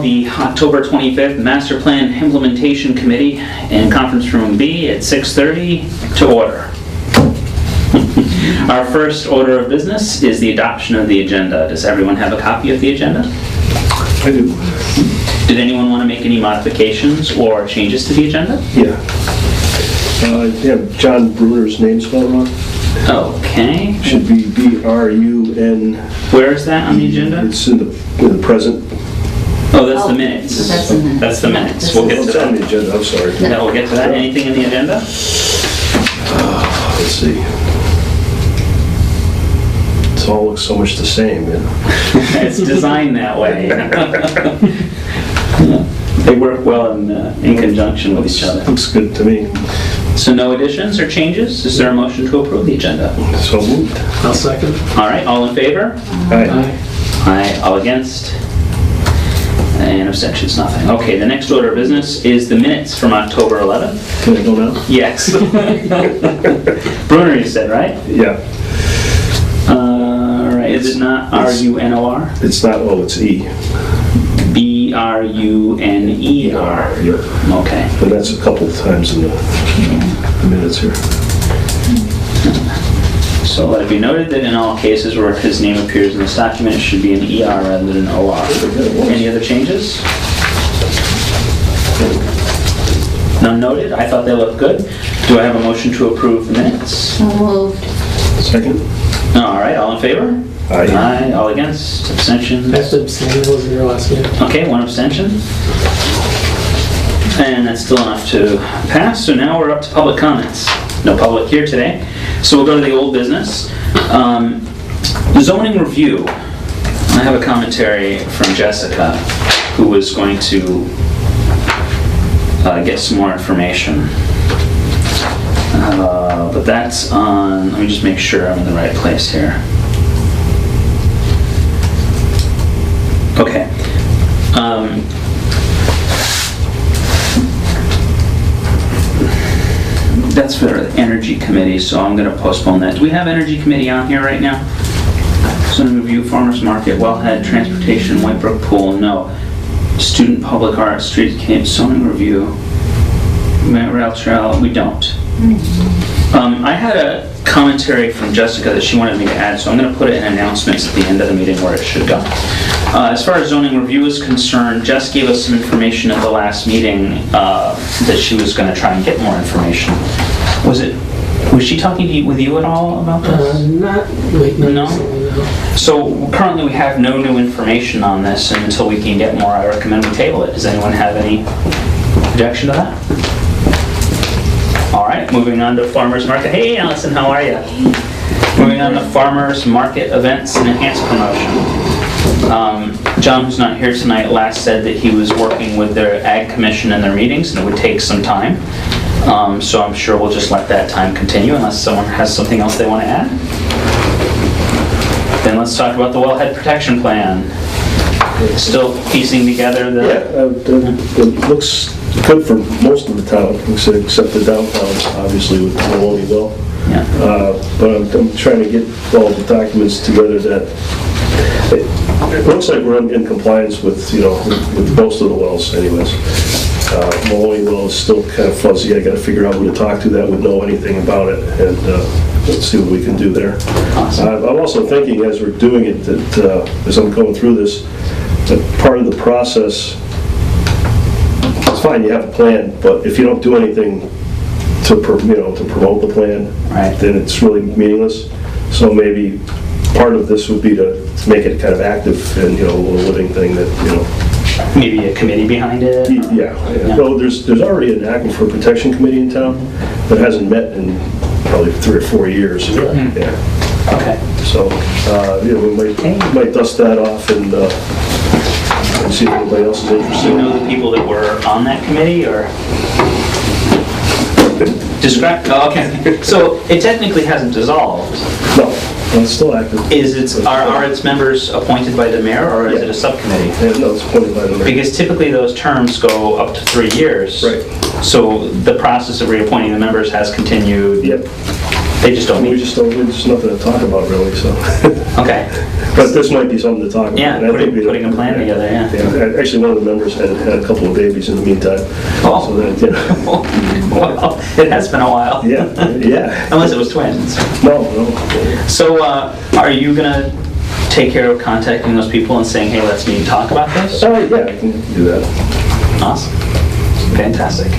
the October 25th Master Plan Implementation Committee in Conference Room B at 6:30 to order. Our first order of business is the adoption of the agenda. Does everyone have a copy of the agenda? I do. Did anyone want to make any modifications or changes to the agenda? Yeah. You have John Bruner's name spelled wrong. Okay. Should be B-R-U-N. Where is that on the agenda? It's in the present. Oh, that's the minutes. That's the minutes. That's the minutes. We'll get to It's on the that. agenda, I'm sorry. Yeah, we'll get to that. Anything in the agenda? Let's see. It all looks so much the same, you know. It's designed that way. They work well in conjunction with each other. Looks good to me. So no additions or changes? Is there a motion to approve the agenda? So moved. I'll second. All right, all in favor? Aye. Aye. All against? And abstentions, nothing. Okay, the next order of business is the minutes from October 11th. Can I go now? Yes. Brunner, you said, right? Yeah. All right, is it not R-U-N-O-R? It's not, oh, it's E. B-R-U-N-E-R. Yeah. Okay. And that's a couple of times in the minutes here. So let it be noted that in all cases where his name appears in this document, it should be an ER rather than an OR. Any other changes? None noted? I thought they looked good. Do I have a motion to approve the minutes? So moved. Second? All right, all in favor? Aye. Aye. All against? Abstentions? I have to abstain, that was in your last meeting. Okay, one abstention. And that's still enough to pass. So now we're up to public comments. No public here today. So we'll go to the old business. Zoning review. I have a commentary from Jessica, who was going to get some more information. But that's on, let me just make sure I'm in the right place here. Okay. That's for the Energy Committee, so I'm going to postpone that. Do we have Energy Committee on here right now? Zoning Review, Farmers Market, Wellhead, Transportation, Whitebrook Pool, no. Student Public Art, Streetscape, Zoning Review, Rail Trail, we don't. I had a commentary from Jessica that she wanted me to add, so I'm going to put it in announcements at the end of the meeting where it should go. As far as zoning review is concerned, Jess gave us some information at the last meeting that she was going to try and get more information. Was she talking with you at all about this? No. So currently we have no new information on this, and until we can get more, I recommend we table it. Does anyone have any objection to that? All right, moving on to Farmers Market. Hey, Allison, how are you? Moving on to Farmers Market events and enhanced promotion. John, who's not here tonight, last said that he was working with their Ag Commission in their meetings, and it would take some time. So I'm sure we'll just let that time continue unless someone has something else they want to add. Then let's talk about the Wellhead Protection Plan. Still piecing together the... Yeah, it looks good for most of the town, except the downtown, obviously, with Maloney Well. Yeah. But I'm trying to get all the documents together that it looks like we're in compliance with, with most of the wells anyways. Maloney Well is still kind of fuzzy. I got to figure out who to talk to that would know anything about it, and let's see what we can do there. Awesome. I'm also thinking as we're doing it that as I'm going through this, that part of the process, it's fine, you have a plan, but if you don't do anything to promote the plan, right, then it's really meaningless. So maybe part of this would be to make it kind of active and a living thing that maybe a committee behind it? Yeah. Well, there's already an aquifer protection committee in town that hasn't met in probably 3 or 4 years. Really? Yeah. Okay. So we might dust that off and see if anybody else is Do interested. you know the people that were on that committee, or? Describe, oh, okay. So it technically hasn't dissolved. No, it's still active. Are its members appointed by the mayor, or is it a subcommittee? Yeah, no, it's appointed by the mayor. Because typically those terms go up to 3 years. Right. So the process of reappointing the members has continued. Yep. They just don't We meet? just don't, there's nothing to talk about really, so. Okay. But this might be something to talk about. Yeah, And I think putting a plan together, yeah. Yeah, actually, one of the members had a couple of babies in the meantime. Oh. So that, you know, Well, it has been a while. yeah, yeah. Unless it was twins. No. So, are you gonna take care of contacting those people and saying, hey, let's meet and talk about this? Yeah, I can do that. Awesome. Fantastic.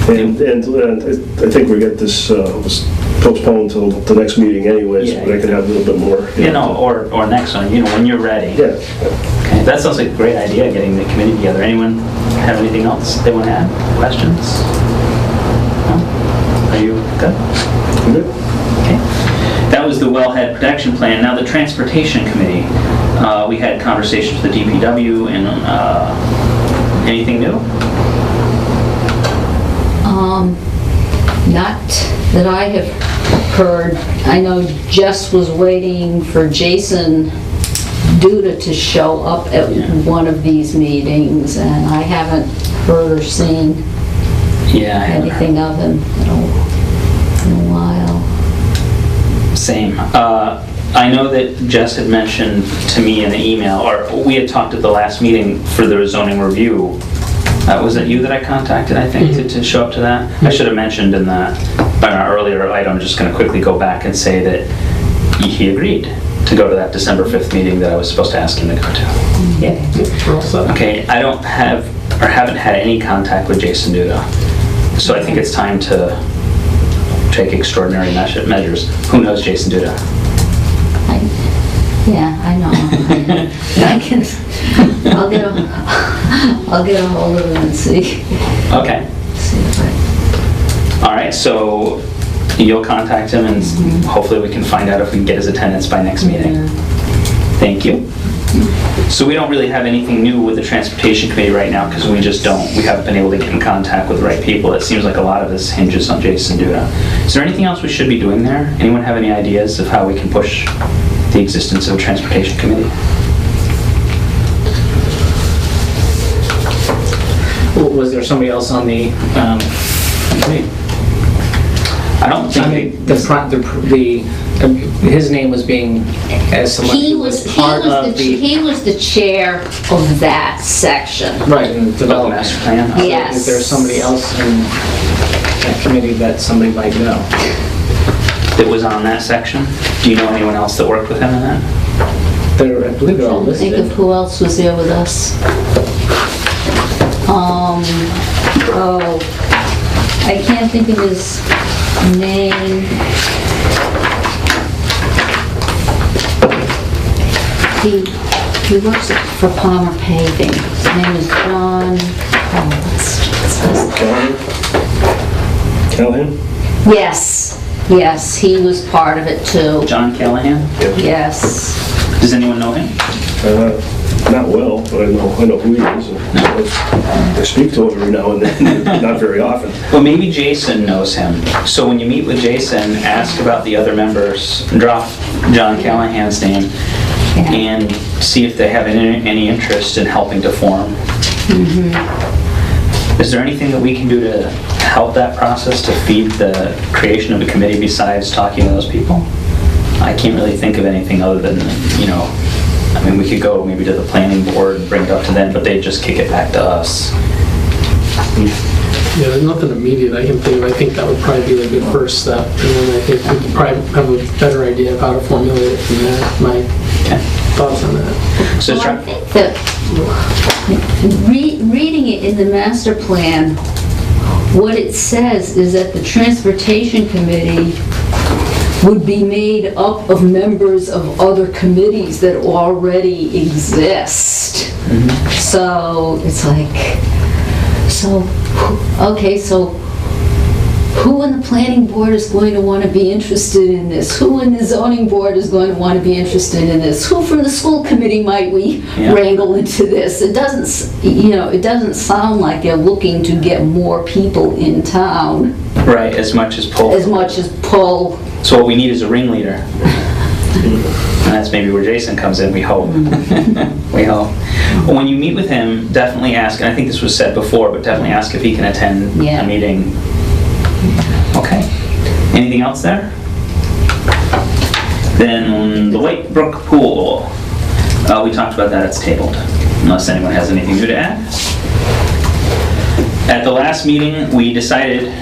And I think we got this was postponed till the next meeting anyways, Yeah. but I can have a little bit more. You know, or next one, you know, when you're ready. Yeah. Okay, that sounds like a great idea, getting the committee together. Anyone have anything else they want to add? Questions? No? Are you good? Good. Okay. That was the wellhead protection plan. Now the transportation committee, we had conversations with the DPW and anything new? Not that I have heard. I know Jess was waiting for Jason Duda to show up at one of these meetings, and I haven't heard or seen Yeah, I haven't heard. anything of him in a while. Same. I know that Jess had mentioned to me in the email, or we had talked at the last meeting for the zoning review. Was it you that I contacted, I think, to show up to that? I should have mentioned in that, by our earlier item, I'm just going to quickly go back and say that he agreed to go to that December 5th meeting that I was supposed to ask him to go to. Yeah. We're all set. Okay, I don't have, or haven't had any contact with Jason Duda, so I think it's time to take extraordinary measures. Who knows Jason Duda? Yeah, I know. I can. I'll get a hold of him and see. Okay. See if I. All right, so you'll contact him and hopefully we can find out if we can get his attendance by next meeting. Thank you. So we don't really have anything new with the transportation committee right now because we just don't. We haven't been able to get in contact with the right people. It seems like a lot of this hinges on Jason Duda. Is there anything else we should be doing there? Anyone have any ideas of how we can push the existence of a transportation committee? Was there somebody else on the committee? I don't think. I mean, his name was being, as someone He who was part of the... he was the chair of that section. Right, in the development. Master plan? So Yes. Is there somebody else in that committee that somebody might know? That was on that section? Do you know anyone else that worked with him in that? I believe they're all Think of listed. who else was there with us. I can't think of his name. He works for Palmer Paving. His name is John. Callahan? Yes, he was part of it too. John Callahan? Yes. Does anyone know him? Not well, but I know who he is. I speak to him every now and then, not very often. Well, maybe Jason knows him. So when you meet with Jason, ask about the other members, drop John Callahan's name, Yeah. and see if they have any interest in helping to form. Is there anything that we can do to help that process, to feed the creation of a committee besides talking to those people? I can't really think of anything other than, I mean, we could go maybe to the planning board and bring it up to them, but they'd just kick it back to us. Yeah, there's nothing immediate I can think of. I think that would probably be a good first step. And then I think we could probably have a better idea of how to formulate it from there. My Okay. thoughts on that. So Well, I try, think that reading it in the master plan, what it says is that the transportation committee would be made up of members of other committees that already exist. So it's like, so who in the planning board is going to want to be interested in this? Who in the zoning board is going to want to be interested in this? Who from the school committee might we Yeah. wrangle into this? It doesn't, it doesn't sound like they're looking to get more people in town right, as much as pull. as much as pull. So what we need is a ringleader. And that's maybe where Jason comes in, we hope. We hope. Well, when you meet with him, definitely ask, and I think this was said before, but definitely ask if he can attend Yeah. a meeting. Okay. Anything else there? Then the White Brook Pool. We talked about that, it's tabled, unless anyone has anything new to add. At the last meeting, we decided,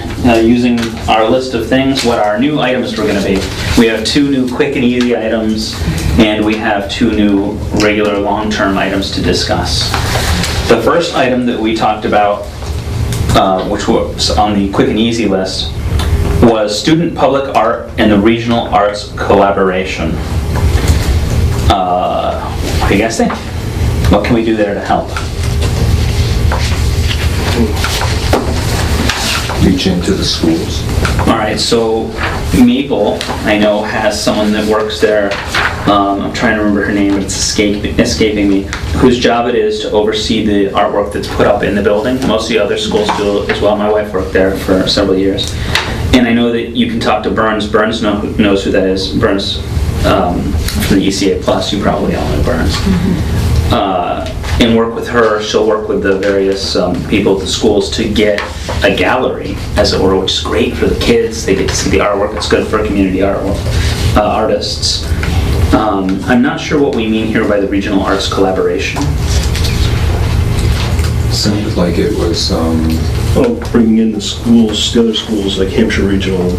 using our list of things, what our new items were going to be. We have 2 new quick and easy items, and we have 2 new regular long-term items to discuss. The first item that we talked about, which was on the quick and easy list, was student public art and the regional arts collaboration. What do you guys think? What can we do there to help? Reach into the schools. All right, so Maple, I know, has someone that works there. I'm trying to remember her name, but it's escaping me, whose job it is to oversee the artwork that's put up in the building. Most of the other schools do as well. My wife worked there for several years. And I know that you can talk to Burns. Burns knows who that is. Burns from the ECA Plus, you probably all know Burns. And work with her. She'll work with the various people at the schools to get a gallery, as it were, which is great for the kids. They get to see the artwork. It's good for community artists. I'm not sure what we mean here by the regional arts collaboration. Sounded like it was, Bringing in the schools, the other schools like Hampshire Regional and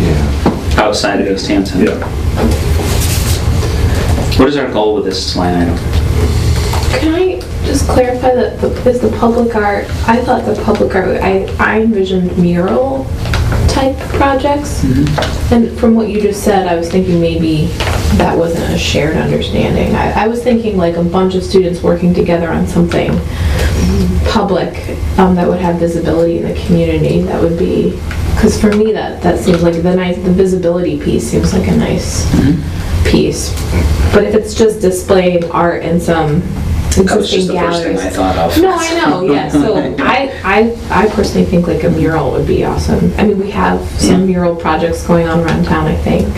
yeah. Outside of Easthampton. yeah. What is our goal with this line item? Can I just clarify that is the public art, I thought the public art, I envisioned mural type projects. And from what you just said, I was thinking maybe that wasn't a shared understanding. I was thinking like a bunch of students working together on something public that would have visibility in the community. That would be, because for me that seems like the visibility piece seems like a nice piece. But if it's just displaying art in some That was just existing the first thing I galleries. thought of. No, I know, yeah, so I personally think like a mural would be awesome. I mean, we have some mural projects going on around town, I think,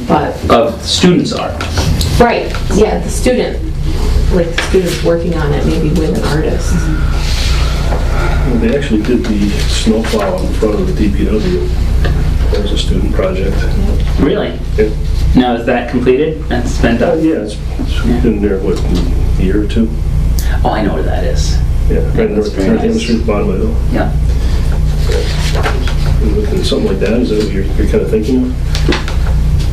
but. Of students' art. Right, yeah, the students working on it, maybe with an artist. Well, they actually did the snowplow in front of the DPW. That was a student project. Really? Yeah. Now, is that completed? That's been done? Yeah, it's been there, what, a year or 2? Oh, I know where that is. Yeah, right That's north very of Hampton nice. Street, bottom of the hill. Yeah. And looking at something like that, is that what you're kind of thinking of?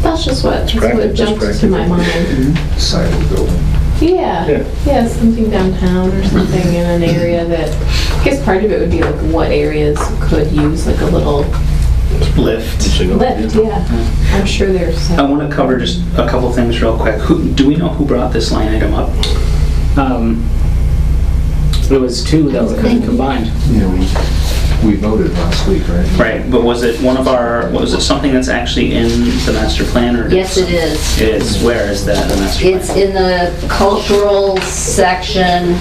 That's just what practical, jumped that's to my practical. mind. Side of the building. Yeah, yeah, something downtown or something in an area that, I guess part of it would be like what areas could use like a little Lift. lift, yeah. I'm sure there's. I want to cover just a couple things real quick. Do we know who brought this line item up? It was 2 that were kind of combined. Yeah, we voted last week, right? Right, but was it was it something that's actually in the master plan, or? Yes, it is. It is. Where is that, the master plan? It's in the cultural section.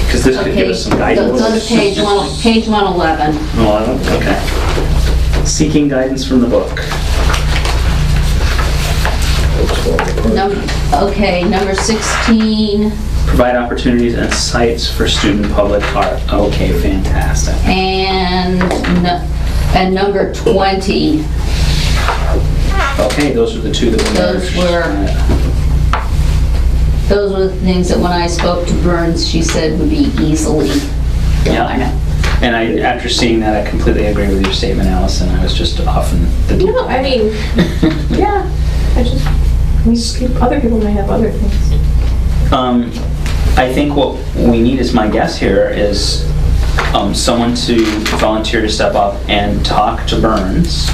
Because this could give us some guidance. Go to page 111. 111, okay. Seeking guidance from the book. Number 16, Provide opportunities and sites for student public art. Okay, fantastic. and number 20. Okay, those are the 2 that we Those were the things that when I spoke to Burns, she said would be easily done. Yeah. And after seeing that, I completely agree with your statement, Allison. I was just off in the deep. No, I mean, yeah, other people may have other things. I think what we need, is my guess here, is someone to volunteer to step up and talk to Burns.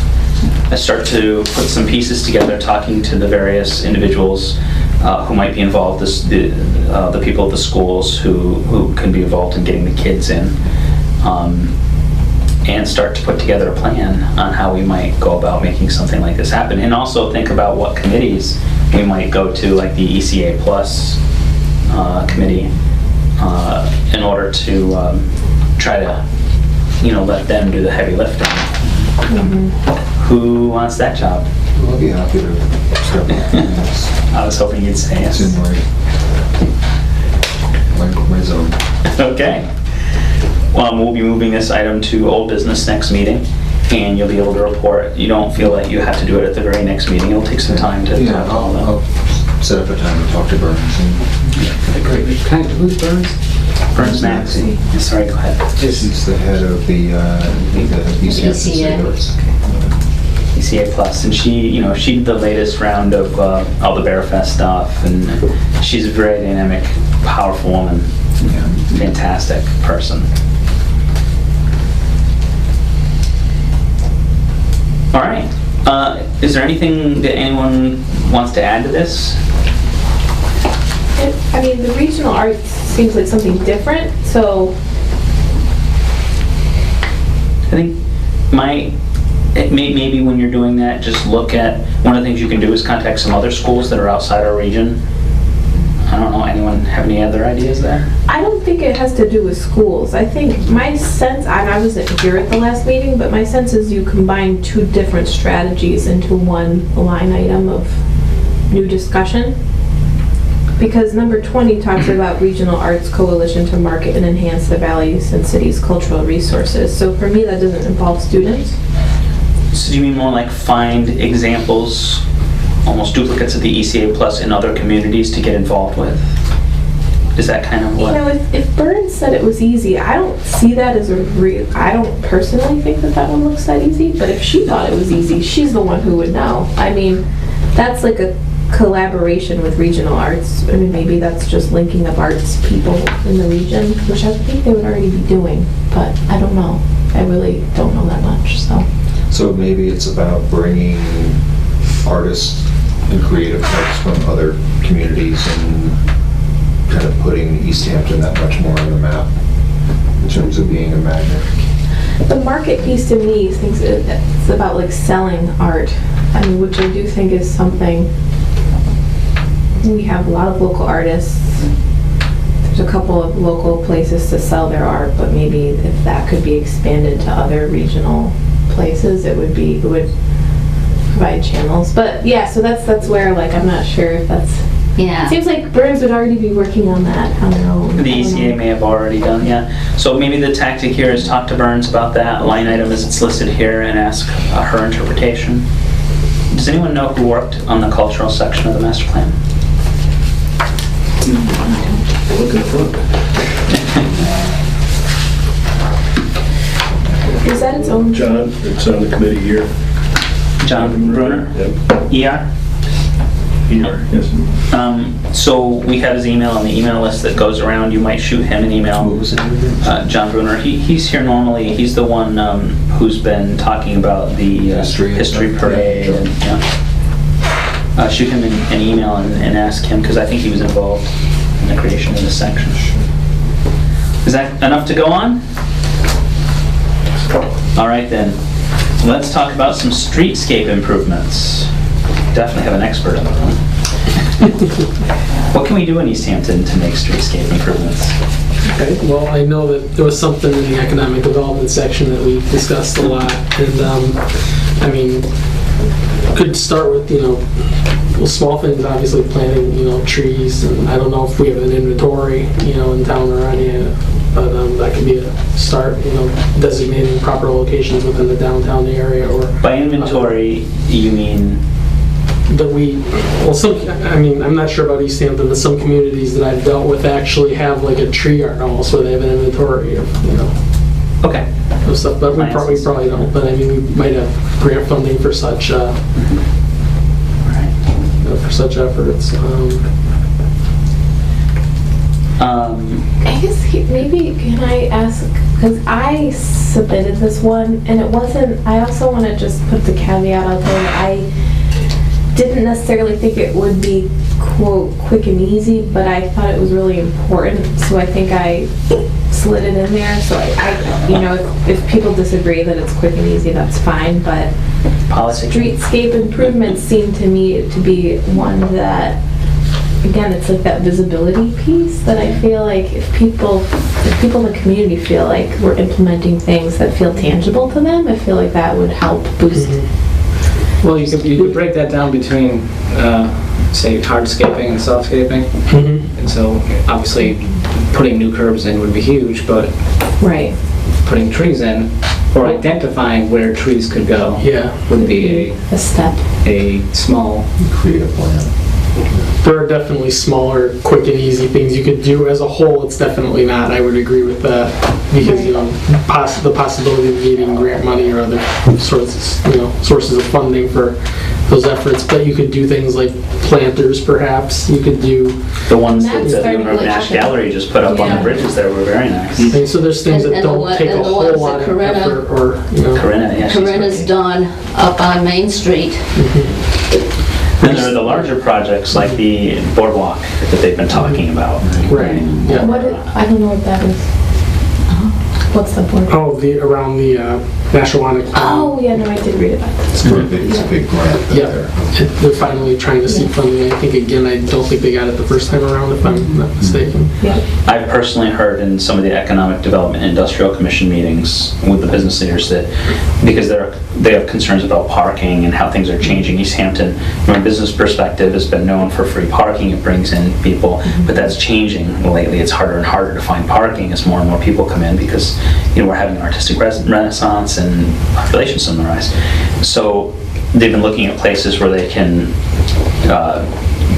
I start to put some pieces together, talking to the various individuals who might be involved, the people at the schools who can be involved in getting the kids in, and start to put together a plan on how we might go about making something like this happen. And also think about what committees we might go to, like the ECA Plus committee, in order to try to, let them do the heavy lifting. Who wants that job? I'll be happy to step up. Yes. I was hoping you'd say It's yes. in my zone. Okay. We'll be moving this item to old business next meeting. and you'll be able to report. You don't feel like you have to do it at the very next meeting. It'll take some time to Yeah, talk all that. I'll set up a time to talk to Burns. Who's Burns? Burns Maxey. Sorry, go ahead. He's the head of the Easthampton ECA. Cigarettes. ECA Plus, and she did the latest round of all the Bear Fest stuff, and she's a very dynamic, powerful woman. Yeah. Fantastic person. All right. Is there anything that anyone wants to add to this? I mean, the regional arts seems like something different, so I think maybe when you're doing that, just look at, one of the things you can do is contact some other schools that are outside our region. I don't know, anyone have any other ideas there? I don't think it has to do with schools. I think my sense, and I wasn't here at the last meeting, but my sense is you combine two different strategies into one line item of new discussion. Because number 20 talks about regional arts coalition to market and enhance the values and city's cultural resources. So for me, that doesn't involve students. So do you mean more like find examples, almost duplicates of the ECA Plus in other communities to get involved with? Is that kind of what? You know, if Burns said it was easy, I don't see that as a real, I don't personally think that one looks that easy, but if she thought it was easy, she's the one who would know. I mean, that's like a collaboration with regional arts. I mean, maybe that's just linking up arts people in the region, which I think they would already be doing, but I don't know. I really don't know that much, so. So maybe it's about bringing artists and creative types from other communities and kind of putting Easthampton that much more on the map in terms of being a magnet. The market piece to me thinks it's about like selling art. I mean, which I do think is something. We have a lot of local artists. There's a couple of local places to sell their art, but maybe if that could be expanded to other regional places, it would provide channels. But yeah, so that's where, like, I'm not sure if that's. Yeah. It seems like Burns would already be working on that on their own. The ECA may have already done, yeah. So maybe the tactic here is talk to Burns about that line item as it's listed here and ask her interpretation. Does anyone know who worked on the cultural section of the master plan? Look at the front. Is that its own? John, it's on the committee here. John Bruner? Yep. ER? Here, yes. So we have his email on the email list that goes around. You might shoot him an email. What was it? John Bruner. He's here normally. He's the one who's been talking about the history parade. Sure. And, yeah. Shoot him an email and ask him, because I think he was involved in the creation of this section. Is that enough to go on? All right then. Let's talk about some streetscape improvements. Definitely have an expert in the room. What can we do in Easthampton to make streetscape improvements? Okay, well, I know that there was something in the economic development section that we discussed a lot, and I mean, could start with, well, small things, obviously planting, trees, and I don't know if we have an inventory, in town already, but that could be a start, designating proper locations within the downtown area, or... By inventory, you mean? That I'm not sure about Easthampton, but some communities that I've dealt with actually have like a tree yard almost where they have an inventory of, Okay. of stuff, but we probably don't, but I mean, we might have grant funding for such, for such efforts. I guess maybe can I ask, because I submitted this one and it wasn't, I also want to just put the caveat out there that I didn't necessarily think it would be, quote, quick and easy, but I thought it was really important, so I think I slid it in there. So I if people disagree that it's quick and easy, that's fine, but streetscape improvements seem to me to be one that, again, it's like that visibility piece that I feel like if people in the community feel like we're implementing things that feel tangible to them, I feel like that would help boost. Well, you could break that down between, say, hardscaping and softscaping. And so, obviously, putting new curbs in would be huge, but Right. putting trees in or identifying where trees could go Yeah. would be A step. a small, Create a plan. There are definitely smaller, quick and easy things you could do. As a whole, it's definitely not. I would agree with that because, you know, the possibility of getting grant money or other sources of funding for those efforts. But you could do things like planters, perhaps. You could do, The ones that That's the very Urban Nash good. Gallery just put up on the Yeah. bridges there were very nice. and so there's things that And the don't one- take a and the whole ones lot that of Corinna- effort or, you know. Corinna, yeah, she's Corinna's great. done up on Main Street. Then there are the larger projects like the boardwalk that they've been talking about. Right, yeah. I don't know what that is. What's the board? Oh, around the Nashawanic. Oh, yeah, no, I did read about that. It's a big grant that Yeah, they're. they're finally trying to seek funding. I think, again, I don't think they got it the first time around, if I'm not mistaken. Yeah. I've personally heard in some of the Economic Development and Industrial Commission meetings with the business leaders that, because they have concerns about parking and how things are changing. Easthampton, from a business perspective, has been known for free parking. It brings in people, but that's changing lately. It's harder and harder to find parking as more and more people come in because, you know, we're having an artistic renaissance and population's on the rise. So they've been looking at places where they can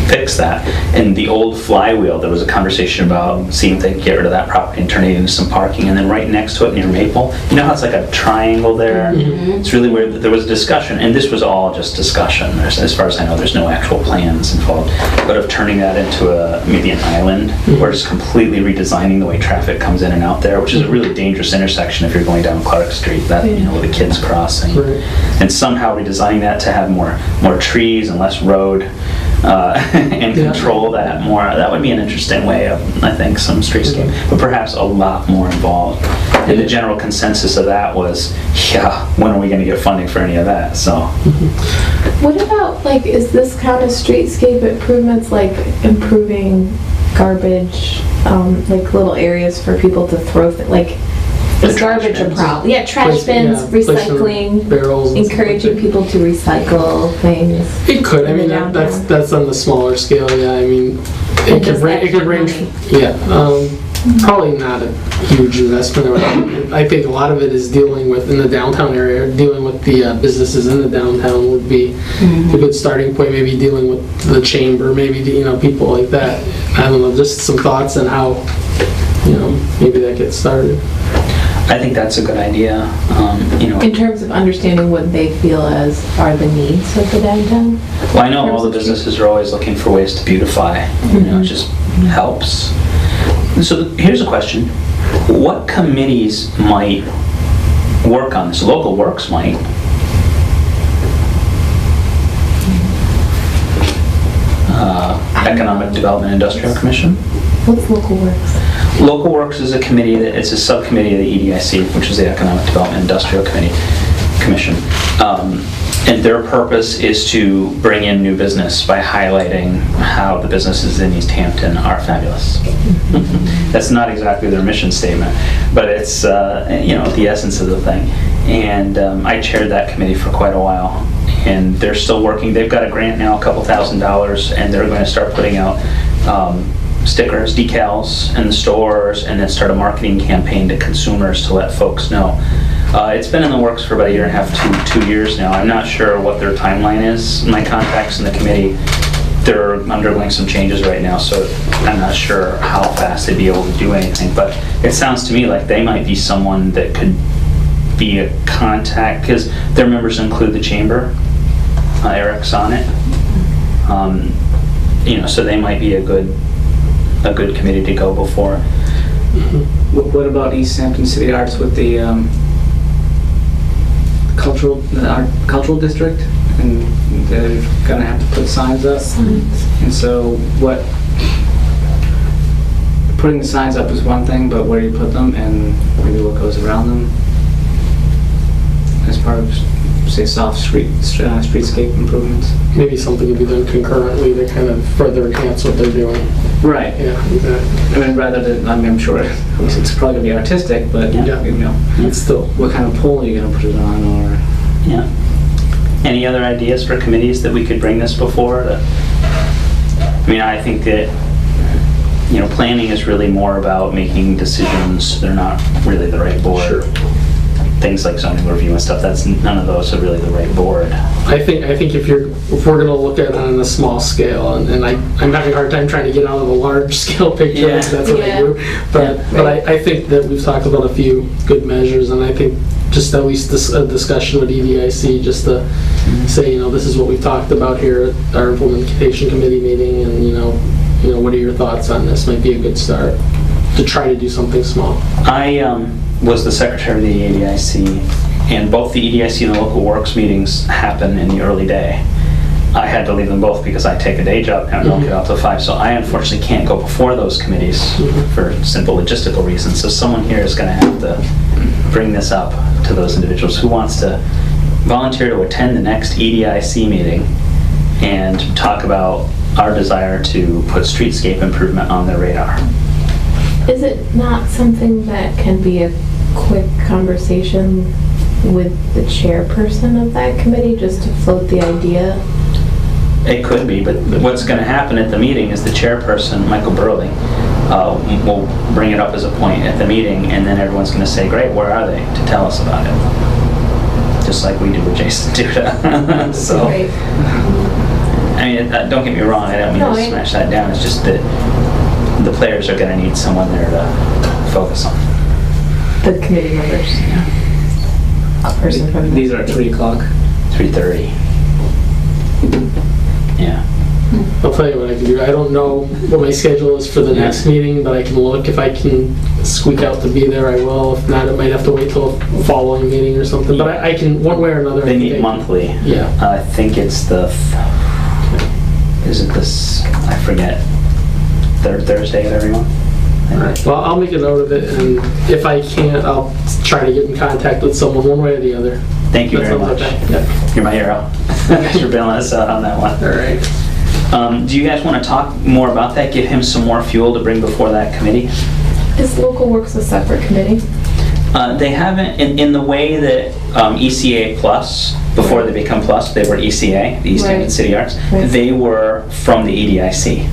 fix that. In the old Flywheel, there was a conversation about seeing if they could get rid of that property and turn it into some parking. And then right next to it near Maple, you know how it's like a triangle there? It's really weird that there was a discussion, and this was all just discussion. As far as I know, there's no actual plans involved. But of turning that into maybe an island, or just completely redesigning the way traffic comes in and out there, which is a really dangerous intersection if you're going down Clark Street, that, you know, with the kids crossing. Right. And somehow redesigning that to have more trees and less road, and control that more. That would be an interesting way of, I think, some streetscape, but perhaps a lot more involved. And the general consensus of that was, yeah, when are we going to get funding for any of that? So, What about, like, is this kind of streetscape improvements, like improving garbage, like little areas for people to throw, like, The is trash garbage a bins. problem? Yeah, trash Place- bins, yeah, place them recycling, barrels and stuff like encouraging that. people to recycle things. It could. I mean, Downtown. that's on the smaller scale. Yeah, I mean, And it could does that it could take range. money? Yeah, probably not a huge investment. I think a lot of it is dealing with in the downtown area, dealing with the businesses in the downtown would be a good starting point. Maybe dealing with the chamber, maybe people like that. I don't know. Just some thoughts on how maybe that gets started. I think that's a good idea. In terms of understanding what they feel as are the needs of the downtown? Well, I know all the businesses are always looking for ways to beautify. It just helps. So here's a question. What committees might work on this? Local Works might. Economic Development Industrial Commission. What's Local Works? Local Works is a committee, it's a subcommittee of the EDIC, which is the Economic Development Industrial Commission. And their purpose is to bring in new business by highlighting how the businesses in Easthampton are fabulous. That's not exactly their mission statement, but it's the essence of the thing. And I chaired that committee for quite a while, and they're still working. They've got a grant now, a couple $1,000s, and they're going to start putting out stickers, decals in the stores, and then start a marketing campaign to consumers to let folks know. It's been in the works for about a year and a half, 2 years now. I'm not sure what their timeline is. My contacts in the committee, they're undergoing some changes right now, so I'm not sure how fast they'd be able to do anything. But it sounds to me like they might be someone that could be a contact, because their members include the chamber. Eric's on it. So they might be a good committee to go before. What about Easthampton City Arts with the cultural district? And they're gonna have to put signs up. And so putting the signs up is one thing, but where you put them and maybe what goes around them as part of, say, soft streetscape improvements. Maybe something could be done concurrently to kind of further enhance what they're doing. Right. Yeah, exactly. I mean, rather than, I'm sure it's probably gonna be artistic, but Yeah. It's still. what kind of pole are you gonna put it on, or? Yeah. Any other ideas for committees that we could bring this before? I think that, planning is really more about making decisions. They're not really the right board. Sure. things like zoning review and stuff, none of those are really the right board. I think if we're gonna look at it on a small scale, and I'm having a hard time trying to get out of a large scale picture, Yeah. because that's what I do. But I think that we've talked about a few good measures, and I think just at least a discussion with EDIC, just to say, this is what we've talked about here at our implementation committee meeting, and what are your thoughts on this? Might be a good start to try to do something small. I was the secretary of the EDIC, and both the EDIC and the local works meetings happen in the early day. I had to leave them both because I take a day job now and don't get out till 5, so I unfortunately can't go before those committees for simple logistical reasons. So someone here is going to have to bring this up to those individuals. Who wants to volunteer to attend the next EDIC meeting and talk about our desire to put streetscape improvement on their radar? Is it not something that can be a quick conversation with the chairperson of that committee, just to float the idea? It could be, but what's going to happen at the meeting is the chairperson, Michael Burley, will bring it up as a point at the meeting, and then everyone's going to say, great, where are they, to tell us about it. Just like we did with Jason Duda. So, Right. I mean, don't get me wrong, I don't mean to smash that down, it's just that the players are going to need someone there to focus on. The committee members. A person from These are at 3 o'clock. 3:30. Yeah. I'll tell you what I can do. I don't know what my schedule is for the next meeting, but I can look. If I can squeak out to be there, I will. If not, it might have to wait till a following meeting or something. But I can, one way or another. They meet monthly. Yeah. I think it's is it this, I forget, third Thursday of every month? All right. Well, I'll make a note of it, and if I can't, I'll try to get in contact with someone one way or the other. Thank you That very sounds much. okay. Yeah. You're my hero. Thanks for bailing us out on that one. All right. Do you guys want to talk more about that? Give him some more fuel to bring before that committee? Is local works a separate committee? They haven't, in the way that ECA Plus, before they become Plus, they were ECA, the Easthampton Right. City Arts. Right. They were from the EDIC.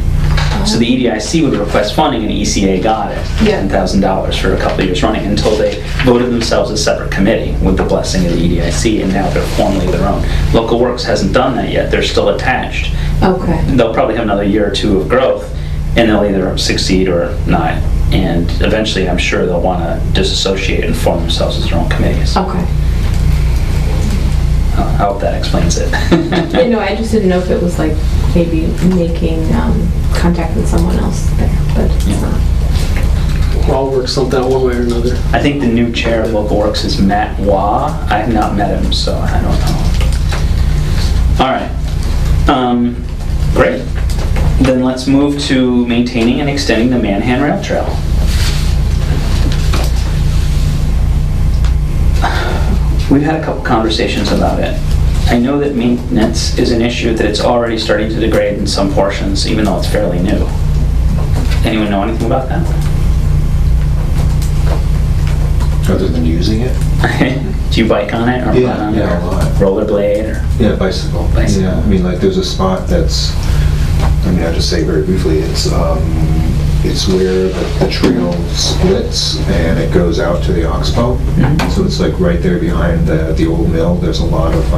So the EDIC would request funding, and ECA got it, Yeah. $10,000 for a couple of years running, until they voted themselves a separate committee with the blessing of the EDIC, and now they're formally their own. Local Works hasn't done that yet. They're still attached. Okay. They'll probably have another year or two of growth, and they'll either succeed or not. And eventually, I'm sure they'll want to disassociate and form themselves as their own committees. Okay. I hope that explains it. Yeah, no, I just didn't know if it was like maybe making contact with someone else there, but it's not. Well, I'll work something out one way or another. I think the new chair of Local Works is Matt Waugh. I have not met him, so I don't know. All right. Great. Then let's move to maintaining and extending the Manhan Rail Trail. We've had a couple conversations about it. I know that maintenance is an issue, that it's already starting to degrade in some portions, even though it's fairly new. Anyone know anything about that? Other than using it? Do you bike on it or run on it? Yeah, a lot. Rollerblade or? Yeah, bicycle. Bicycle. Yeah, I mean, like, there's a spot that's, I'll just say very briefly, it's where the trail splits and it goes out to the Oxbow. Mhm. So it's like right there behind the old mill. There's a lot of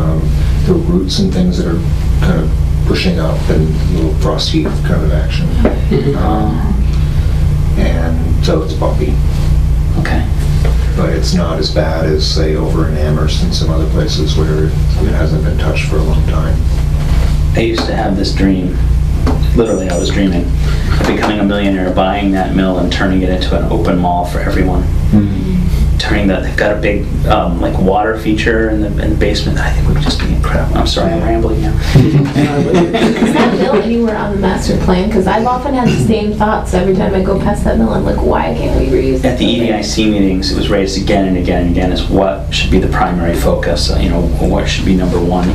the roots and things that are kind of pushing up and little frost heave kind of action. And so it's bumpy. Okay. But it's not as bad as, say, over in Amherst and some other places where it hasn't been touched for a long time. I used to have this dream, literally I was dreaming, of becoming a millionaire, buying that mill and turning it into an open mall for everyone. They've got a big like water feature in the basement. I think would just be incredible. I'm sorry, I'm rambling now. Is that mill anywhere on the master plan? Because I've often had the same thoughts every time I go past that mill. I'm like, why can't we reuse At the EDIC meetings, it was raised again and again and again as what should be the primary focus. What should be number one.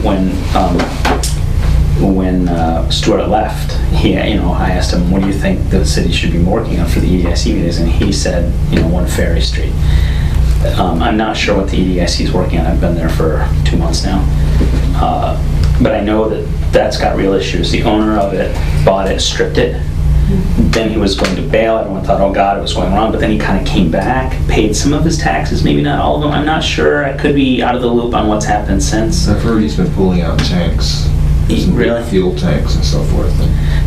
When Stuart left, I asked him, what do you think the city should be working on for the EDIC meetings? And he said, 1 Ferry Street. I'm not sure what the EDIC is working on. I've been there for 2 months now. But I know that that's got real issues. The owner of it bought it, stripped it, Then he was going to bail. Everyone thought, oh God, it was going wrong. But then he kind of came back, paid some of his taxes, maybe not all of them. I'm not sure. I could be out of the loop on what's happened since. I've heard he's been pulling out tanks. Some big Really? fuel tanks and so forth.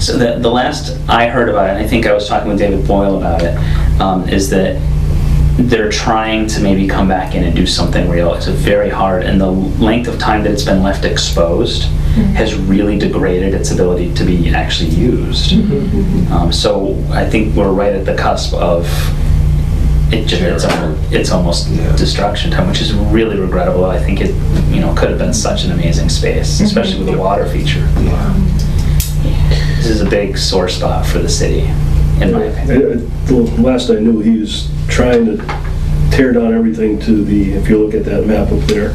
So the last I heard about it, and I think I was talking with David Boyle about it, is that they're trying to maybe come back in and do something real. It's very hard, and the length of time that it's been left exposed has really degraded its ability to be actually used. So I think we're right at the cusp of it's almost destruction time, which is really regrettable. I think it could have been such an amazing space, especially with the water feature. This is a big sore spot for the city, in my opinion. The last I knew, he was trying to tear down everything to the, if you look at that map up there,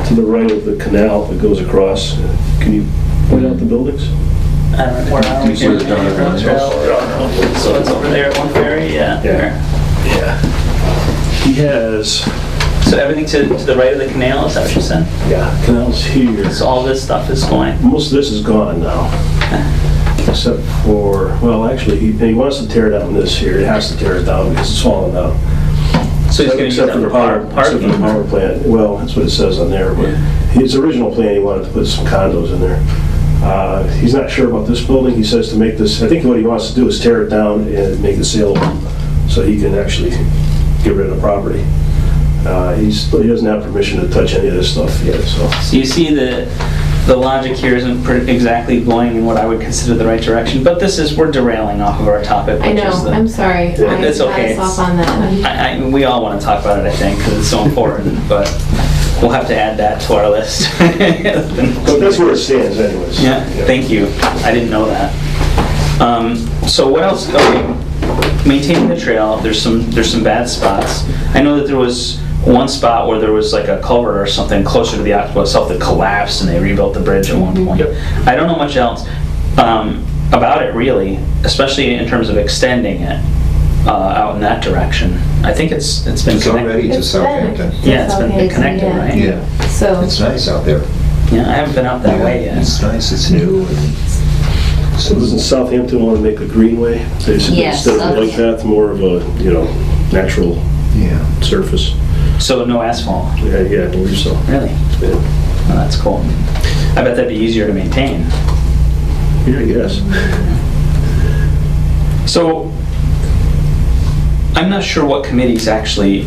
to the right of the canal that goes across. Can you point out the buildings? I don't know, where are we? See where the Donner Road is? So it's over there at One Ferry, yeah. Yeah. He has, So everything to the right of the canal, is that what you said? canals here. So all this stuff is going? Most of this is gone now, except for, well, actually, he wants to tear down this here. He has to tear it down because it's falling down. So he's going to use Except that for the for power, except for the parking? power plant. Well, that's what it says on there, but his original plan, he wanted to put some condos in there. He's not sure about this building. He says to make this, I think what he wants to do is tear it down and make it saleable, so he can actually get rid of the property. He doesn't have permission to touch any of this stuff yet, so. So you see the logic here isn't exactly going in what I would consider the right direction, but we're derailing off of our topic, I which know, is the... I'm sorry. I It's okay. got us off on that. we all want to talk about it, I think, because it's so important, but we'll have to add that to our list. But that's where it stands anyways. Yeah, thank you. I didn't know that. So what else? Okay, maintaining the trail. There's some bad spots. I know that there was one spot where there was like a culvert or something closer to the aqueduct itself that collapsed, and they rebuilt the bridge at one point. Yep. I don't know much else about it really, especially in terms of extending it out in that direction. I think it's been It's connected. already to It's Southampton. Yeah, it's been Southampton, connected, yeah. right? Yeah, So, it's nice out there. Yeah, I haven't been out that way yet. It's nice, it's new. So doesn't Southampton want to make a greenway? Basically, Yes, instead of a okay. bike path, more of a, natural Yeah. surface. So no asphalt. Yeah, I believe so. Really? Yeah, Oh, that's cool. I bet that'd be easier to maintain. Yeah, I guess. So, I'm not sure what committee's actually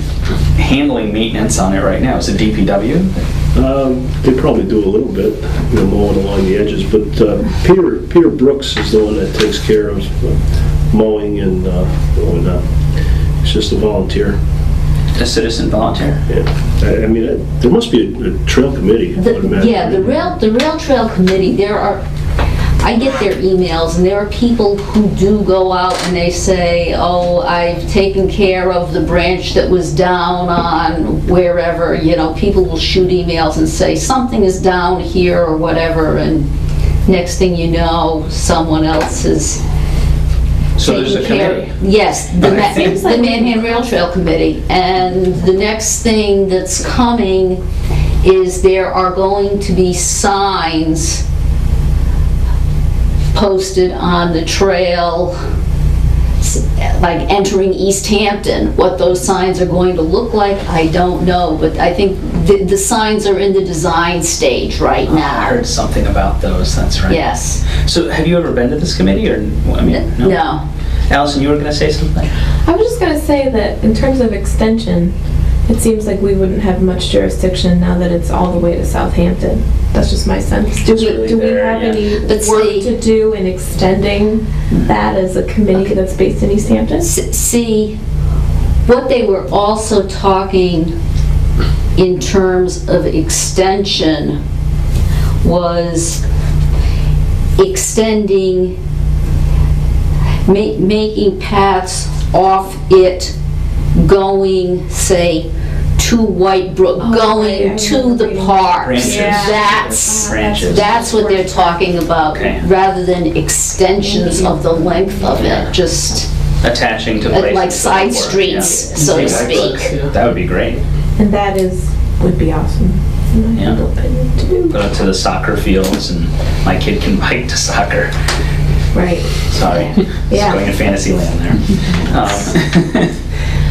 handling maintenance on it right now. Is it DPW? They probably do a little bit, mowing along the edges, but Peter Brooks is the one that takes care of mowing and whatnot. He's just a volunteer. A citizen volunteer? Yeah. I mean, there must be a trail committee, I would imagine. Yeah, the rail trail committee, I get their emails, and there are people who do go out and they say, oh, I've taken care of the branch that was down on wherever, people will shoot emails and say, something is down here or whatever, and next thing you know, someone else is So there's a taking care. committee? Yes, the Okay. Manhattan Rail Trail Committee. And the next thing that's coming is there are going to be signs posted on the trail, like entering Easthampton. What those signs are going to look like, I don't know, but I think the signs are in the design stage right I now. heard something about those, that's right. Yes. So have you ever been to this committee, or, I mean, no? No. Allison, you were gonna say something? I was just gonna say that in terms of extension, it seems like we wouldn't have much jurisdiction now that it's all the way to Southampton. That's just my sense. Do we there, have yeah. any But work see- to do in extending that as a committee that's based in Easthampton? See, what they were also talking in terms of extension was extending, making paths off it going, say, to White Brook, Oh, going right, to the parks. Branches. That's Branches. That's what they're talking about, Okay. rather than extensions of the length of it, just Attaching to places. like that side work, streets, yeah. so to Yeah. speak. Yeah. That would be great. And that would be awesome. in my Yeah. humble opinion, to do. Go to the soccer fields and my kid can bike to soccer. Right. Sorry. Yeah. Just going in fantasy land there.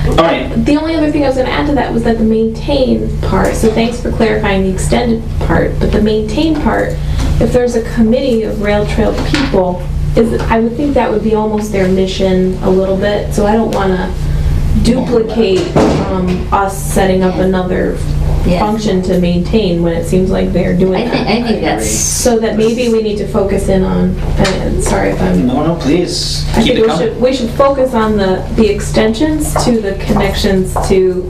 All right. The only other thing I was going to add to that was that the maintain part, so thanks for clarifying the extended part, but the maintain part, if there's a committee of rail trail people, I would think that would be almost their mission a little bit, so I don't want to duplicate us setting up another Yes. function to maintain when it seems like they're doing that. I think that's... So that maybe we need to focus in on, and sorry if I'm... No, please. I Keep think it coming. we should focus on the extensions to the connections to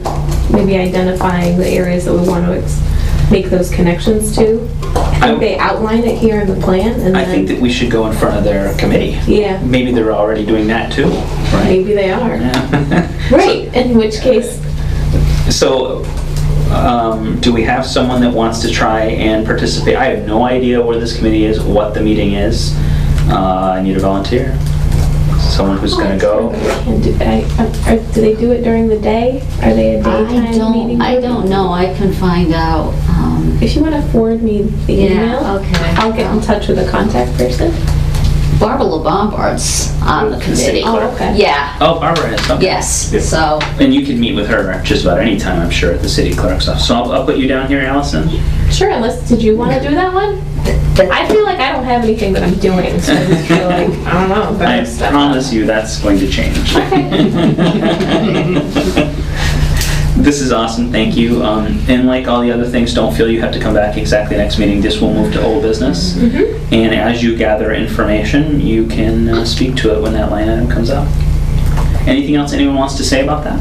maybe identifying the areas that we want to make those connections to. I think they outline it here in the plan, and I think that we should go in front of their committee. yeah, Maybe they're already doing that too, right? maybe they are. Yeah. Right, in which case, So, do we have someone that wants to try and participate? I have no idea where this committee is, what the meeting is. I need a volunteer. Someone who's going to go. do they do it during the day? Are they a daytime meeting? I don't know, I can find out. If you want to forward me the Yeah, email, okay. I'll get in touch with a contact person. Barbara LeBombard's on the committee. Oh, okay. Yeah, Oh, Barbara is. Okay. yes, Yeah. so, And you can meet with her just about any time, I'm sure, at the city clerk's office. So I'll put you down here, Allison. Sure, unless, did you want to do that one? I feel like I don't have anything that I'm doing, so I just feel like, I don't know. I better step up. promise you that's going to change. This is awesome, thank you. And like all the other things, don't feel you have to come back exactly next meeting. This will move to old business. And as you gather information, you can speak to it when that line item comes up. Anything else anyone wants to say about that?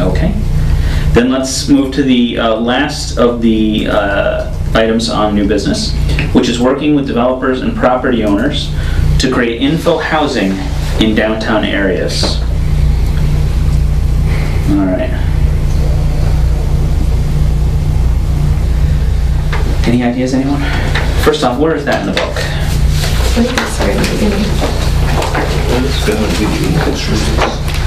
Okay. Then let's move to the last of the items on new business, which is working with developers and property owners to create infill housing in downtown areas. All right. Any ideas, anyone? First off, where is that in the book? I think I started at the beginning.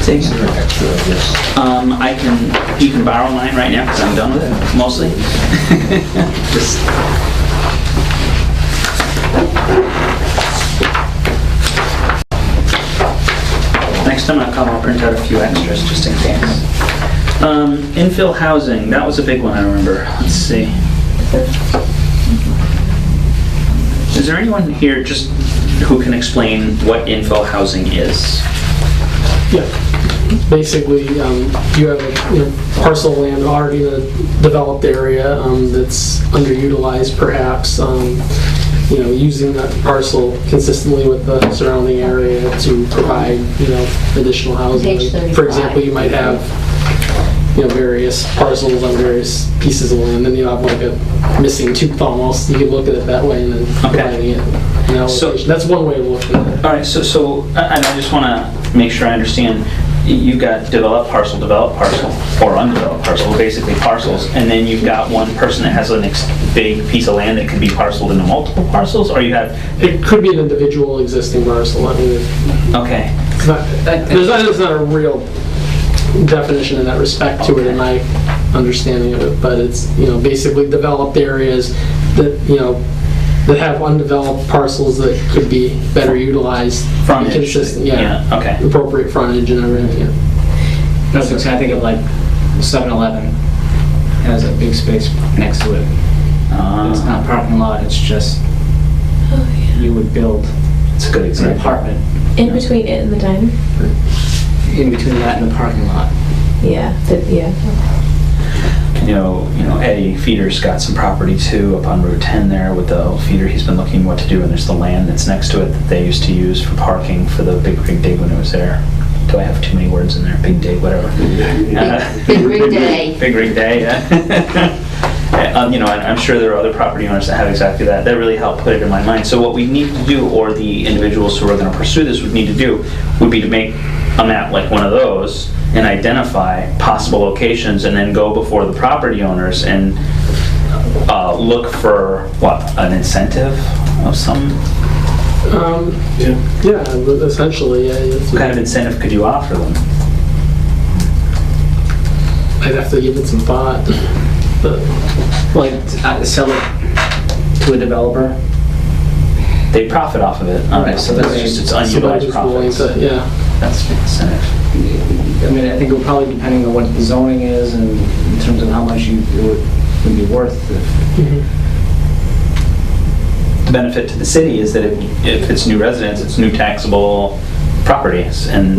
Take Is there an extra of this? you can borrow mine right now because I'm done with it, mostly. Just, next time I come, I'll print out a few extras just in case. Infill housing, that was a big one, I remember. Let's see. Is there anyone here just who can explain what infill housing is? Yeah. Basically, you have a parcel of land already in a developed area that's underutilized perhaps, using that parcel consistently with the surrounding area to provide, additional housing. Page 35. For example, you might have, various parcels on various pieces of land, and you have like a missing tooth almost. You can look at it that way and then providing it an allocation. That's one way of looking at it. All right, so I just want to make sure I understand. You've got developed parcel, or undeveloped parcel, basically parcels, and then you've got one person that has a big piece of land that can be parceled into multiple parcels, or you have... It could be an individual existing parcel. I mean, Okay. there's not a real definition in that respect to it in my understanding of it, but it's, basically developed areas that, that have undeveloped parcels that could be better utilized. Frontage. Consistent, Yeah, okay. Appropriate frontage and everything, yeah. No, so I think of like 7-Eleven has a big space next to it. It's not a parking lot, it's just, you would build It's a good an example. apartment In between it and the diner? in between that and the parking lot. Yeah, Eddie Feeder's got some property too up on Route 10 there with the old feeder. He's been looking what to do, and there's the land that's next to it that they used to use for parking for the Big Rig Dig when it was there. Do I have too many words in there? Big Dig, whatever. Big Rig Day. Big Rig Day, yeah. I'm sure there are other property owners that have exactly that. That really helped put it in my mind. So what we need to do, or the individuals who are going to pursue this would need to do, would be to make a map like one of those and identify possible locations and then go before the property owners and look for, an incentive of some? Yeah, essentially, yeah. What kind of incentive could you offer them? I'd have to give it some thought, but Like, sell it to a developer they profit off of it. Right, so that's it's just, it's Somebody unutilized who's willing profits. to, yeah. That's the incentive. I mean, I think it would probably depending on what the zoning is and in terms of how much it would be worth. The benefit to the city is that if it's new residents, it's new taxable properties, and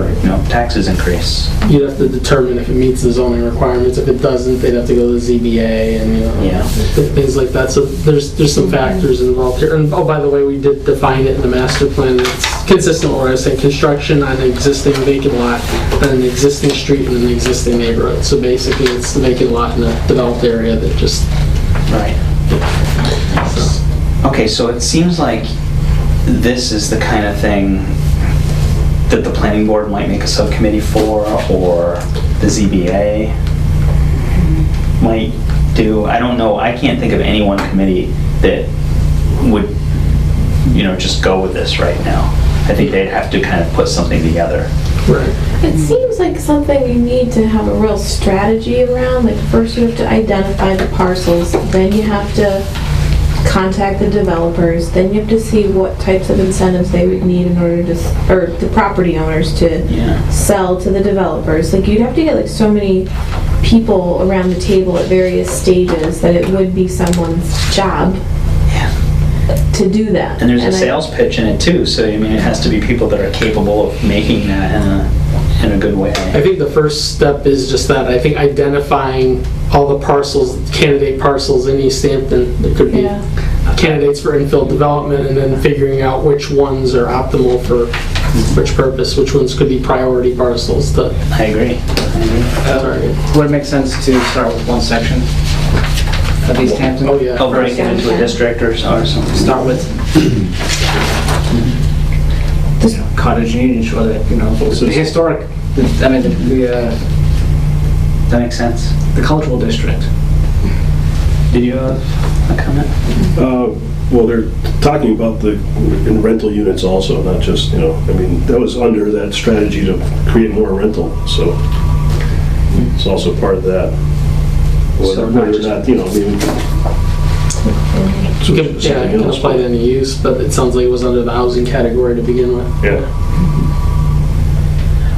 taxes increase. You'd have to determine if it meets the zoning requirements. If it doesn't, they'd have to go to the ZBA and, things like that. So there's some factors involved here. And oh, by the way, we did define it in the master plan. It's consistent with what I was saying, construction on an existing vacant lot, then an existing street and an existing neighborhood. So basically, it's the vacant lot in a developed area that just... Right. Okay, so it seems like this is the kind of thing that the planning board might make a subcommittee for, or the ZBA might do. I don't know. I can't think of any one committee that would, just go with this right now. I think they'd have to kind of put something together. Right. It seems like something you need to have a real strategy around. Like first you have to identify the parcels, then you have to contact the developers, then you have to see what types of incentives they would need in order to, or the property owners to sell to the developers. Like you'd have to get like so many people around the table at various stages that it would be someone's job to do that. And there's a sales pitch in it too, so I mean it has to be people that are capable of making that in a good way. I think the first step is just that. I think identifying all the parcels, candidate parcels in Easthampton. There could be candidates for infill development, and then figuring out which ones are optimal for which purpose, which ones could be priority parcels. I agree. Would it make sense to start with one section of Easthampton? Oh yeah. Break it into a district or something. Start with Cottage Union, or the historic. I mean That makes sense. the cultural district. Did you have a comment? Well, they're talking about in rental units also, not just, that was under that strategy to create more rental, so it's also part of that. So Whether or not, It can apply to any use, but it sounds like it was under the housing category to begin with. Yeah.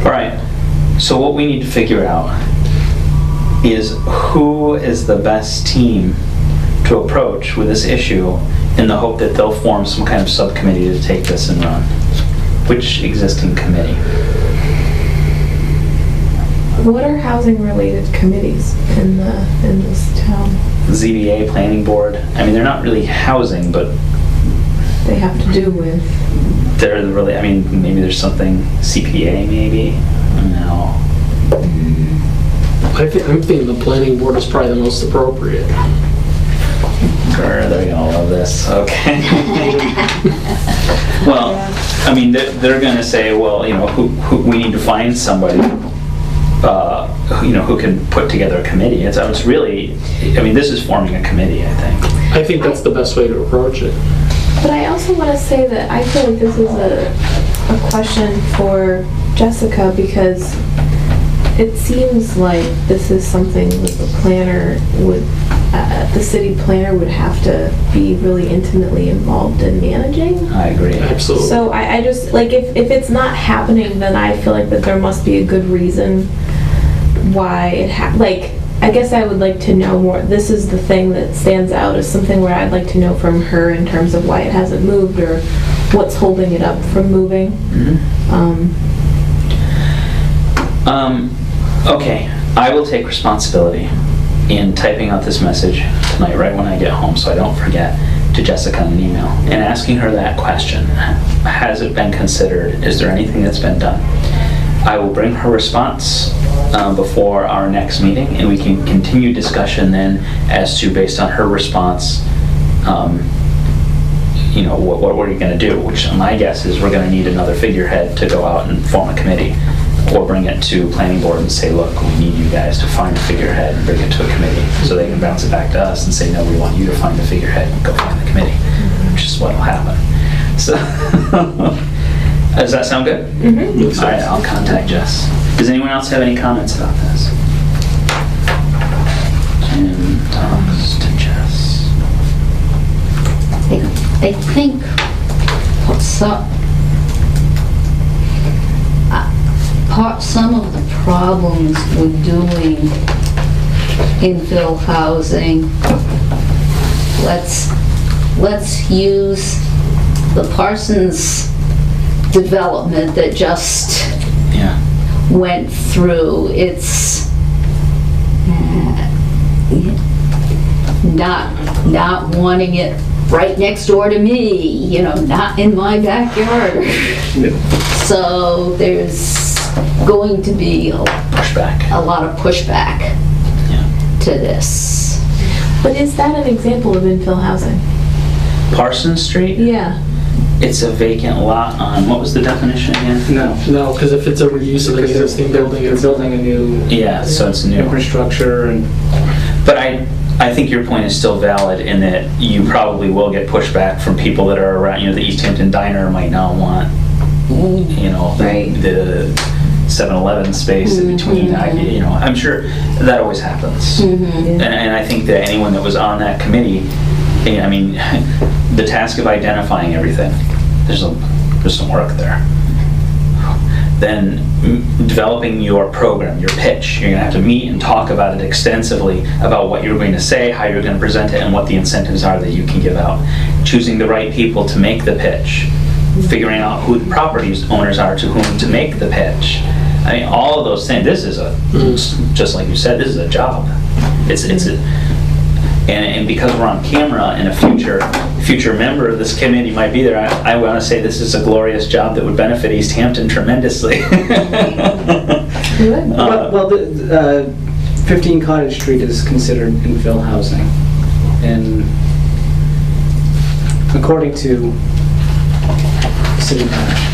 All right. So what we need to figure out is who is the best team to approach with this issue in the hope that they'll form some kind of subcommittee to take this and run. Which existing committee? What are housing-related committees in this town? ZBA, planning board. I mean, they're not really housing, but They have to do with. they're really, I mean, maybe there's something, CPA maybe? No. I'm thinking the planning board is probably the most appropriate. They're gonna love this. Okay. Well, I mean, they're gonna say, well, who we need to find somebody, who can put together a committee. It's really, I mean, this is forming a committee, I think. I think that's the best way to approach it. But I also want to say that I feel like this is a question for Jessica, because it seems like this is something that the planner would, the city planner would have to be really intimately involved in managing. I agree. Absolutely. So I just, like, if it's not happening, then I feel like that there must be a good reason why it I guess I would like to know more. This is the thing that stands out as something where I'd like to know from her in terms of why it hasn't moved or what's holding it up from moving. Okay, I will take responsibility in typing out this message tonight right when I get home so I don't forget, to Jessica in an email and asking her that question. Has it been considered? Is there anything that's been done? I will bring her response before our next meeting, and we can continue discussion then as to, based on her response, what we're going to do, which my guess is we're going to need another figurehead to go out and form a committee, or bring it to planning board and say, look, we need you guys to find a figurehead and bring it to a committee, so they can bounce it back to us and say, no, we want you to find a figurehead and go find the committee, which is what will happen. So, does that sound good? Mm-hmm. All right, I'll contact Jess. Does anyone else have any comments about this? Jim talks to Jess. I think some of the problems with doing infill housing, let's use the Parsons development that just Yeah. went through. It's not wanting it right next door to me, not in my backyard. So there's going to be Pushback. a lot of pushback Yeah. to this. But is that an example of infill housing? Parsons Street? Yeah. It's a vacant lot on, what was the definition again? No, because if it's a reuse of an existing building, You're it's building a new Yeah, so it's new. infrastructure and But I think your point is still valid in that you probably will get pushback from people that are around, the Easthampton diner might not want, Right. the 7-Eleven space in between, I'm sure that always happens. And I think that anyone that was on that committee, I mean, the task of identifying everything, there's some work there. Then developing your program, your pitch, you're gonna have to meet and talk about it extensively, about what you're going to say, how you're gonna present it, and what the incentives are that you can give out. Choosing the right people to make the pitch, figuring out who the property owners are to whom to make the pitch. I mean, all of those things, this is just like you said, this is a job. And because we're on camera and a future member of this committee might be there, I want to say this is a glorious job that would benefit Easthampton tremendously. well, 15 Cottage Street is considered infill housing, and according to City Manager,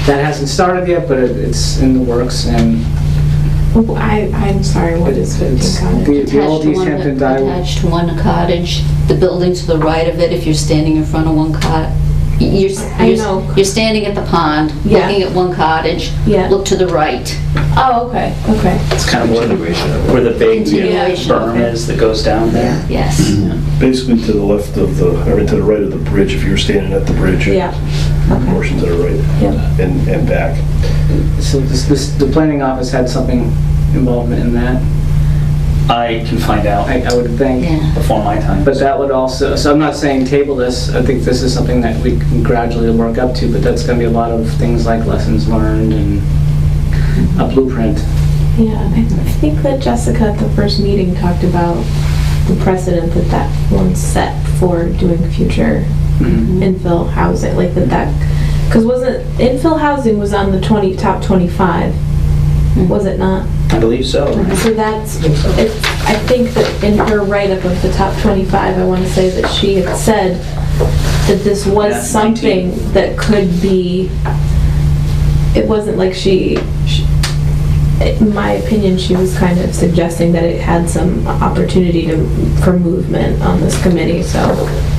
that hasn't started yet, but it's in the works. And Oh, I'm sorry, what is 15 Cottage? the old Easthampton Attached to one cottage, the building to the right of it, if you're standing in front of one cottage. I know. You're standing at the pond, Yeah. looking at one cottage, Yeah. look to the right. Oh, okay. It's kind of where the big Continuation. berm is that goes down there. Yes. Basically to the left of to the right of the bridge, if you're standing at the bridge. Yeah. Okay. Portion to the right. Yeah. And back. so the planning office had something involvement in that, I can find out I would think. Yeah. before my time. But that would also, so I'm not saying table this, I think this is something that we can gradually work up to, but that's gonna be a lot of things like lessons learned and a blueprint. Yeah, I think that Jessica at the first meeting talked about the precedent that one set for doing future infill housing, like that, because wasn't, infill housing was on the top 25, was it not? I believe so. So that's, I think that in her write-up of the top 25, I want to say that she had said that this was Yeah, something 19. that could be, it wasn't like in my opinion, she was kind of suggesting that it had some opportunity for movement on this committee, so.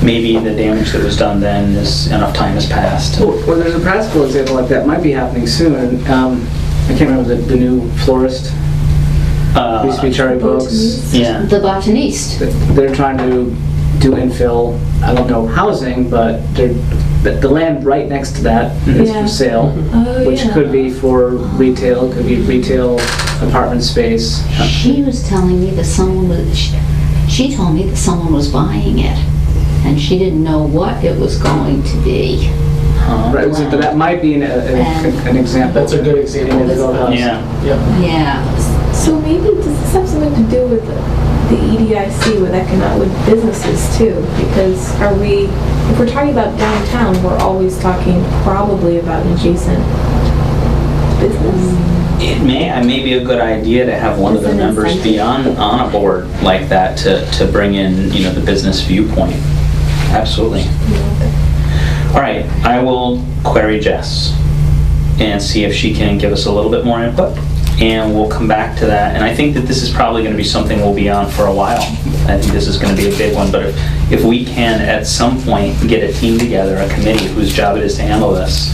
Maybe the damage that was done then is enough time has passed. Well, there's a practical example like that, might be happening soon. I can't remember the new florist, used to be Cherry Books. Yeah. The botanist. They're trying to do infill, I don't know housing, but the land right next to that is Yeah. for sale, Oh, which yeah. could be for retail, could be retail apartment space. She was telling me that she told me that someone was buying it, and she didn't know what it was going to be. Right, so that might be an example. That's a good example. In infill housing. Yeah. Yep. Yeah. So maybe, does this have something to do with the EDIC, with businesses too? Because if we're talking about downtown, we're always talking probably about adjacent business. It may be a good idea to have one of the As an members be on a board like that to bring in, the business viewpoint. Absolutely. All right, I will query Jess and see if she can give us a little bit more input, and we'll come back to that. And I think that this is probably going to be something we'll be on for a while. I think this is going to be a big one, but if we can at some point get a team together, a committee whose job it is to handle this,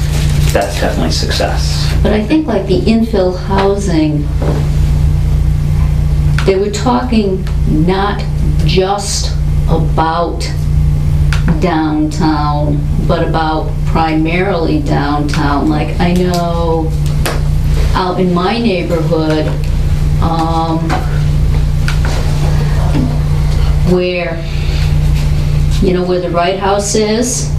that's definitely success. But I think like the infill housing, they were talking not just about downtown, but about primarily downtown. Like, I know out in my neighborhood, where, you know where the Wright House is?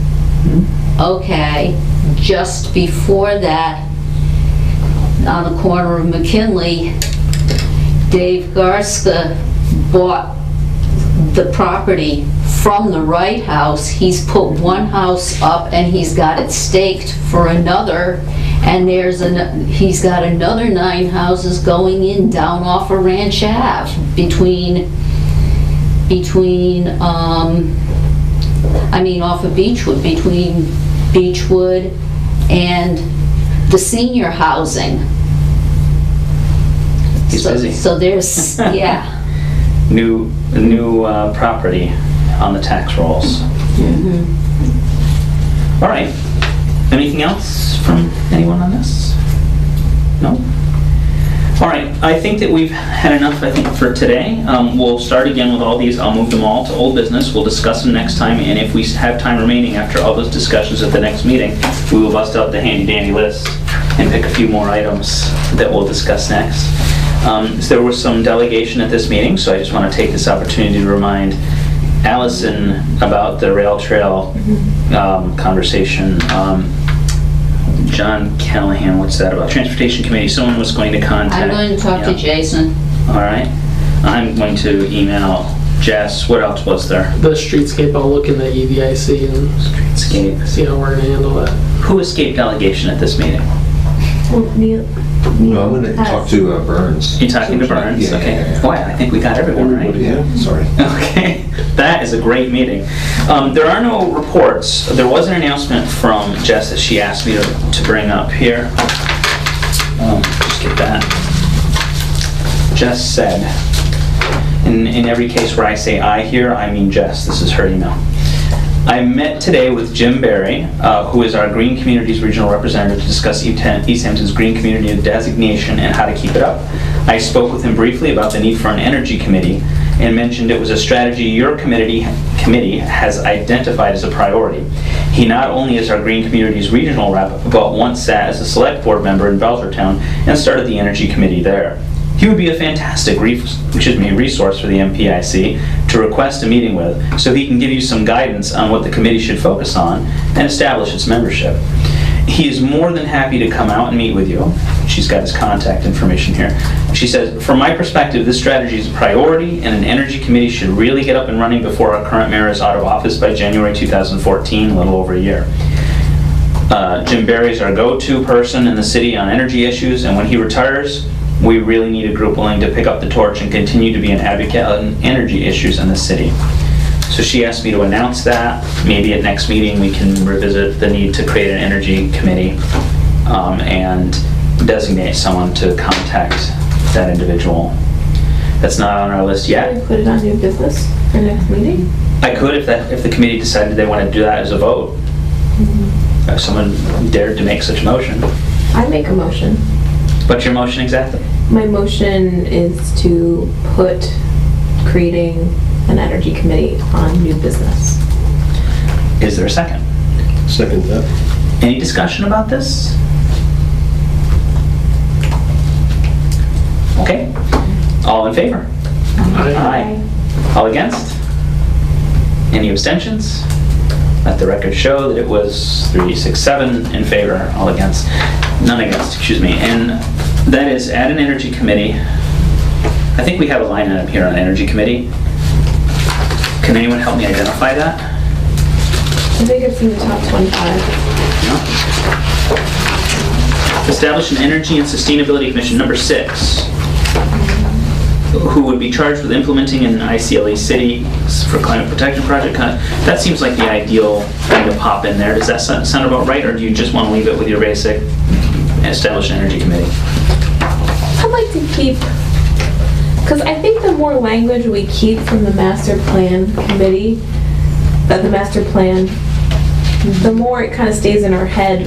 Okay, just before that, on the corner of McKinley, Dave Garska bought the property from the Wright House. He's put one house up and he's got it staked for another, and he's got another 9 houses going in down off of Ranch Ave off of Beechwood, between Beechwood and the senior housing. He's busy. So there's, yeah. New property on the tax rolls. All right. Anything else from anyone on this? No? All right. I think that we've had enough, for today. We'll start again with all these. I'll move them all to old business. We'll discuss them next time, and if we have time remaining after all those discussions at the next meeting, we will bust out the handy-dandy list and pick a few more items that we'll discuss next. There was some delegation at this meeting, so I just want to take this opportunity to remind Allison about the rail trail conversation. John Callahan, what's that about? Transportation Committee, someone was going to contact. I'm going to talk to Jason. All right. I'm going to email Jess. What else was there? The streetscape, I'll look in the EDIC and Streetscape. see how we're gonna handle that. Who escaped delegation at this meeting? No, I'm gonna talk to Burns. You're talking to Burns? Yeah, Okay. yeah. Boy, I think we got everyone right. Yeah, sorry. Okay, that is a great meeting. There are no reports. There was an announcement from Jess that she asked me to bring up here. Just get that. Jess said, in every case where I say I here, I mean Jess. This is her email. I met today with Jim Barry, who is our Green Communities Regional Representative, to discuss Easthampton's Green Community designation and how to keep it up. I spoke with him briefly about the need for an energy committee and mentioned it was a strategy your committee has identified as a priority. He not only is our Green Communities Regional Rep, but once sat as a select board member in Belchertown and started the energy committee there. He would be a fantastic resource for the MPIC to request a meeting with, so he can give you some guidance on what the committee should focus on and establish its membership. He is more than happy to come out and meet with you. She's got his contact information here. She says, from my perspective, this strategy is a priority, and an energy committee should really get up and running before our current mayor is out of office by January 2014, a little over a year. Jim Barry is our go-to person in the city on energy issues, and when he retires, we really need a group willing to pick up the torch and continue to be an advocate on energy issues in the city. So she asked me to announce that. Maybe at next meeting we can revisit the need to create an energy committee and designate someone to contact that individual. That's not on our list Can we yet. put it on new business for next meeting? I could if the committee decided they want to do that as a vote. If someone dared to make such a motion. I make a motion. What's your motion exactly? My motion is to put creating an energy committee on new business. Is there a second? Second that. Any discussion about this? Okay. All in favor? Aye. All against? Any abstentions? Let the record show that it was 3-6-7 in favor, all against, none against, excuse me. And that is add an energy committee. I think we have a line item here on energy committee. Can anyone help me identify that? I think it's in the top 25. No? Establish an energy and sustainability commission, number 6. Who would be charged with implementing an ICLE city for climate protection project. That seems like the ideal thing to pop in there. Does that sound about right, or do you just want to leave it with your basic establish an energy committee? I'd like to keep, because I think the more language we keep from the master plan committee, the master plan, the more it kind of stays in our head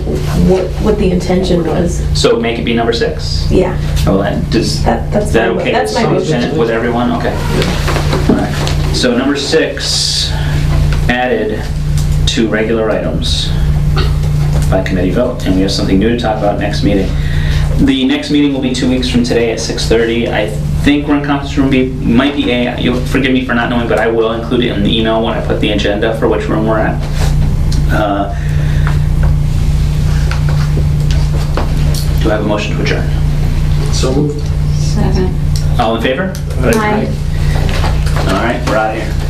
what the intention was. So make it be number 6? Yeah. Oh, That's is that okay? That's my motion. With everyone? Okay. All right. So number 6 added to regular items by committee vote, and we have something new to talk about next meeting. The next meeting will be 2 weeks from today at 6:30. I think we're in conference room B, might be A. You'll forgive me for not knowing, but I will include it in the email when I put the agenda for which room we're at. Do I have a motion to adjourn? So moved. Second. All in favor? Aye. All right, we're out of here.